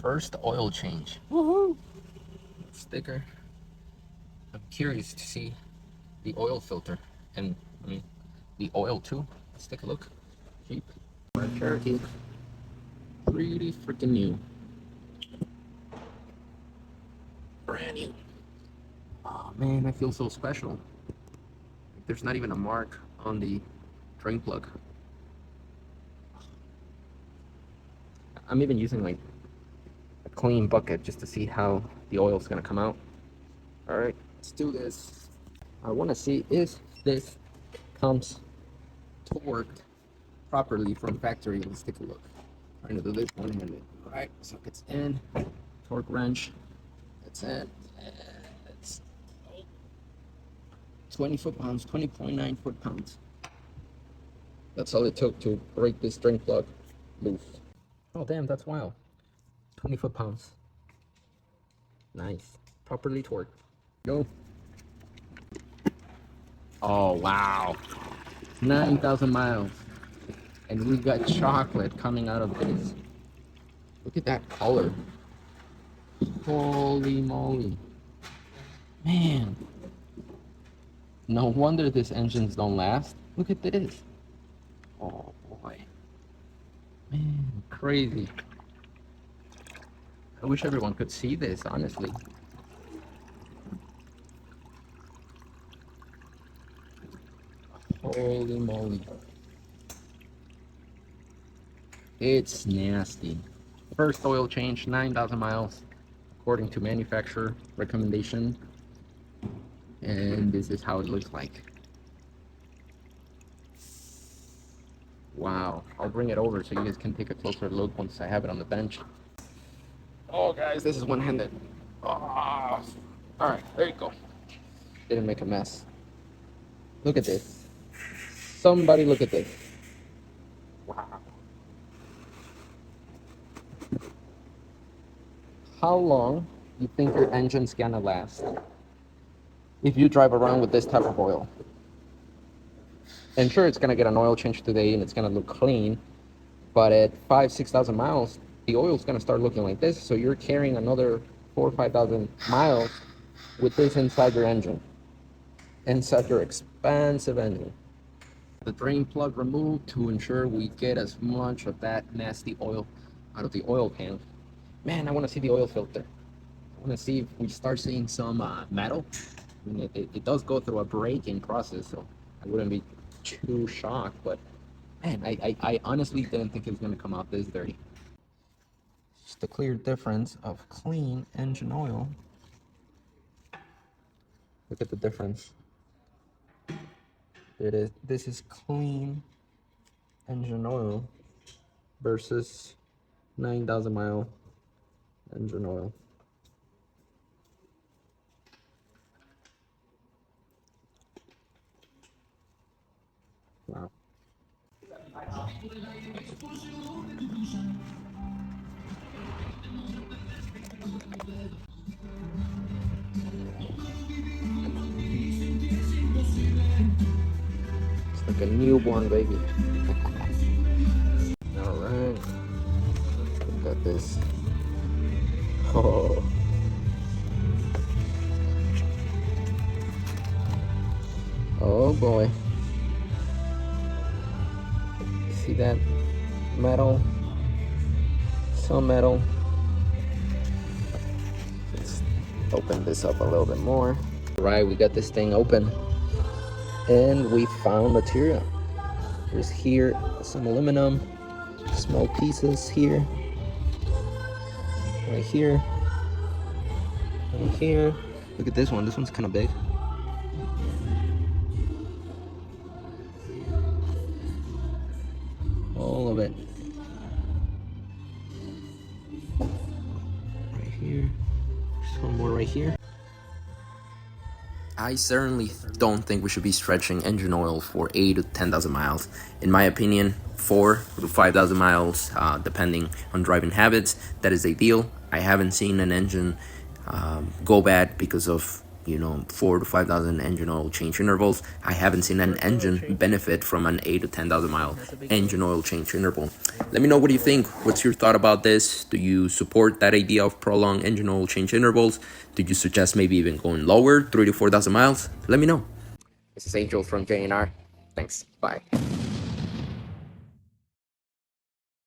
first oil change. Woohoo! Sticker. I'm curious to see the oil filter and the oil too. Let's take a look. Jeep Grand Cherokee. Pretty freaking new. Brand new. Oh man, I feel so special. There's not even a mark on the drain plug. I'm even using like a clean bucket just to see how the oil's gonna come out. All right, let's do this. I want to see if this comes torqued properly from factory. Let's take a look. I'm gonna do this one-handed. All right, so it's in. Torque wrench. That's it. And it's 20 foot-pounds, 20.9 foot-pounds. That's all it took to break this drain plug loose. Oh damn, that's wild. 20 foot-pounds. Nice. Properly torqued. Go. Oh wow. 9,000 miles. And we got chocolate coming out of this. Look at that color. Holy moly. Man. No wonder these engines don't last. Look at this. Oh boy. Man, crazy. I wish everyone could see this, honestly. Holy moly. It's nasty. First oil change, 9,000 miles, according to manufacturer recommendation. And this is how it looks like. Wow. I'll bring it over so you guys can take a closer look once I have it on the bench. Oh, guys, this is one-handed. Oh. All right, there you go. Didn't make a mess. Look at this. Somebody look at this. Wow. How long do you think your engine's gonna last if you drive around with this type of oil? And sure, it's gonna get an oil change today and it's gonna look clean, but at 5,000-6,000 miles, the oil's gonna start looking like this. So you're carrying another 4,000 or 5,000 miles with this inside your engine, inside your expensive engine. The drain plug removed to ensure we get as much of that nasty oil out of the oil pan. Man, I want to see the oil filter. I want to see if we start seeing some metal. I mean, it does go through a breaking process, so I wouldn't be too shocked. But man, I honestly didn't think it was going to come out this dirty. Just a clear difference of clean engine oil. Look at the difference. It is. This is clean engine oil versus 9,000 mile engine oil. Wow. It's like a newborn baby. All right. Look at this. Oh. Oh boy. See that metal? Some metal. Let's open this up a little bit more. All right, we got this thing open and we found material. There's here some aluminum, small pieces here. Right here, right here. Look at this one. This one's kind of big. All of it. Right here. Just one more right here. I certainly don't think we should be stretching engine oil for 8,000 to 10,000 miles. In my opinion, 4,000 to 5,000 miles, depending on driving habits, that is ideal. I haven't seen an engine go bad because of 4 to 5,000 engine oil change intervals. I haven't seen an engine benefit from an 8 to 10,000 mile engine oil change interval. Let me know what you think. What's your thought about this? Do you support that idea of prolonged engine oil change intervals? Do you suggest maybe even going lower, 3 to 4,000 miles? Let me know. This is Angel from JNR. Thanks. Bye.